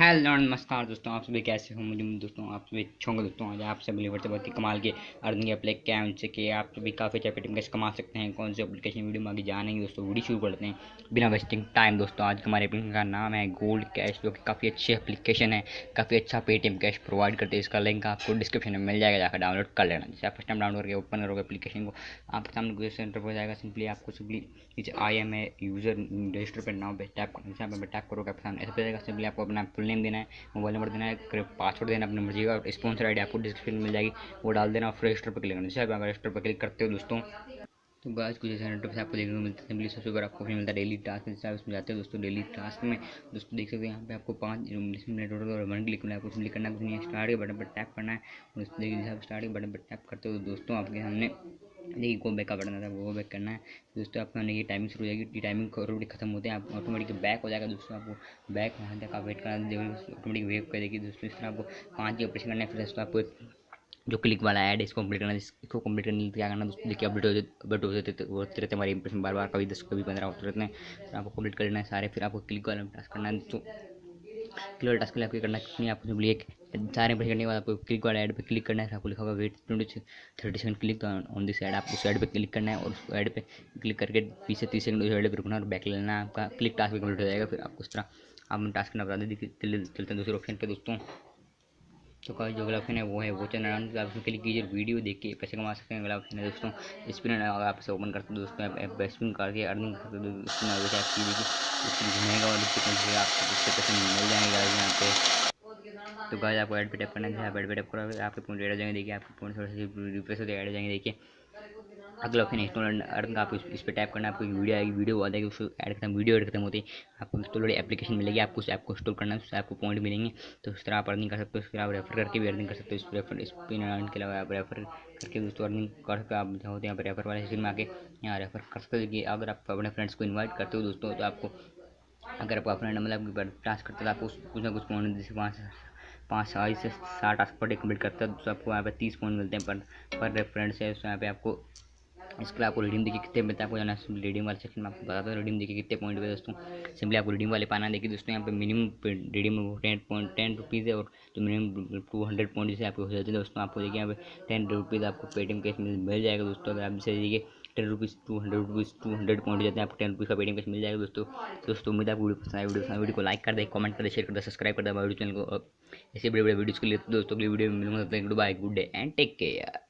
Hello नमस्कार दोस्तों, आप सभी कैसे हो? मुझे दोस्तों आप सभी अच्छे होंगे। दोस्तों आज आप सभी लेवर से बहुत ही कमाल के अर्निंग एप्लीकेशन क्या है उनसे कि आप सभी काफ़ी अच्छा पेटीएम कैसे कमा सकते हैं। कौन सी एप्लीकेशन वीडियो में आगे जानेंगे दोस्तों। वीडियो शुरू करते हैं बिना वेस्टिंग टाइम। दोस्तों आज हमारे एप्लीकेशन का नाम है गोल्ड कैश, जो कि काफ़ी अच्छी एप्लीकेशन है, काफ़ी अच्छा पेटीएम कैश प्रोवाइड करते हैं। इसका लिंक आपको डिस्क्रिप्शन में मिल जाएगा, जाकर डाउनलोड कर लेना। जैसे आप फर्स्ट टाइम डाउनलोड करके ओपन करोगे एप्लीकेशन को, आपके सामने सेंटर पर जाएगा। सिंपली आपको सिंपली नीचे I am a user register पर नाम पे टैप करना, टैप करोगे आपके सामने ऐसे जाएगा। सिंपली आपको अपना फुल नेम देना है, मोबाइल नंबर देना है, पासवर्ड देना अपनी मर्जी का, और स्पॉन्सर आईडी आपको डिस्क्रिप्शन में मिल जाएगी, वो डाल देना और रजिस्टर पर क्लिक करना। जैसे आप रजिस्टर पर क्लिक करते हो दोस्तों, तो बस कुछ ऐसे इंटरफेस आपको देखने को मिलता है। सिंपली सबसे ऊपर आपको मिलता है डेली टास्क। जैसे आप इसमें जाते हैं दोस्तों, डेली टास्क में दोस्तों देख सकते हैं यहाँ पे आपको 5 मिनट टोटल और 1 क्लिक करना है। आपको सिंपली करना है कुछ नहीं है, स्टार्ट के बटन पर टैप करना है। और देखिए जैसे आप स्टार्ट के बटन पर टैप करते हो दोस्तों, आपके सामने देखिए गो बैक का बटन आता है, वो बैक करना है दोस्तों। आपका ये टाइमिंग शुरू हो जाएगी, ये टाइमिंग ऑटोमेटिक खत्म होते हैं, आप ऑटोमेटिक बैक हो जाएगा दोस्तों। आपको बैक वहाँ तक आप वेट करना, ऑटोमेटिक वेव कर देगी दोस्तों। इस तरह आपको 5 की ऑपरेशन करना है। फिर इसको आपको जो क्लिक वाला ऐड है इसको कंप्लीट करना है। इसको कंप्लीट करने के लिए क्या करना है दोस्तों, देखिए अपडेट होते रहते हमारे इंप्रेशन बार बार, कभी 10 कभी 15 होते रहते हैं। फिर आपको कंप्लीट कर लेना है सारे। फिर आपको क्लिक वाला टास्क करना है दोस्तों। क्लिक वाला टास्क के लिए आपको करना है कुछ नहीं, आपको सिंपली एक सारे इंप्रेशन करने के बाद आपको क्लिक वाला ऐड पे क्लिक करना है। आपको लिखा होगा wait 20-30 second click on this ad, आपको उस ऐड पे क्लिक करना है और उस ऐड पे क्लिक करके 20 से 30 सेकंड उस ऐड पे रुकना और बैक लेना है। आपका क्लिक टास्क भी कंप्लीट हो जाएगा। फिर आपको इस तरह आप टास्क करना बता दें। चलते हैं दूसरे ऑप्शन पे दोस्तों। तो का जो अगला ऑप्शन है वो है वो चैनल, आप उसमें क्लिक कीजिए, वीडियो देख के पैसे कमा सकते हैं। अगला ऑप्शन है दोस्तों स्पिन, आप इसे ओपन करते हो दोस्तों, आप स्पिन करके अर्निंग करते हो स्पिन ऐप कीजिए कि उसको घूमेगा और आपको उससे पैसे मिल जाएंगे यहाँ पे। तो गाइस आपको ऐड पे टैप करना है। आप ऐड पे टैप करोगे आपके पॉइंट ऐड हो जाएंगे। देखिए आपके पॉइंट थोड़े से रिफ्रेश होते ऐड हो जाएंगे। देखिए अगला ऑप्शन इंस्टॉल अर्न का, आपको इस पर टैप करना है। आपको वीडियो आएगी, वीडियो आ जाएगी, उसको ऐड खत्म, वीडियो ऐड खत्म होती है आपको इंस्टॉल एप्लीकेशन मिलेगी। आपको उस ऐप को इंस्टॉल करना है, उस ऐप को पॉइंट मिलेंगे। तो इस तरह आप अर्निंग कर सकते हो। फिर आप रेफर करके भी अर्निंग कर सकते हो। इस रेफर इस पिन अर्न के अलावा आप रेफर करके दोस्तों अर्निंग कर सकते हो। आप होते हैं यहाँ पर रेफर वाले सेक्शन में आके यहाँ रेफर कर सकते हो। कि अगर आप अपने फ्रेंड्स को इन्वाइट करते हो दोस्तों, तो आपको अगर आपका फ्रेंड मतलब टास्क करते हो तो आपको कुछ ना कुछ पॉइंट, जैसे 5 से 7 टास्क पर डे कम्प्लीट करता है तो आपको यहाँ पे 30 पॉइंट मिलते हैं पर रेफरेंस है। यहाँ पे आपको इसके लिए आपको रिडीम देखिए कितने मिलता है, आपको जाना है रिडीम वाले सेक्शन में। आपको बताता हूँ रिडीम देखिए कितने पॉइंट पे दोस्तों। सिंपली आपको रिडीम वाले पाना देखिए दोस्तों, यहाँ पे मिनिमम रिडीम 10 रुपीज़ है, और जो मिनिमम 200 पॉइंट जैसे आपको हो जाते हैं दोस्तों। आपको देखिए यहाँ पे 10 रुपीज़ आपको पेटीएम कैश मिल जाएगा दोस्तों। अगर आप जैसे देखिए 10 रुपीज़ 200 पॉइंट हो जाते हैं, आपको 10 रुपीज़ का पेटीएम कैश मिल जाएगा दोस्तों। उम्मीद है आपको वीडियो पसंद आए। वीडियो को लाइक कर दे, कमेंट कर दे, शेयर कर दे, सब्सक्राइब कर दे हमारे चैनल को। ऐसे बड़े बड़े वीडियोज़ के लिए दोस्तों के लिए वीडियो में मिलूंगा। Bye, good day and take care.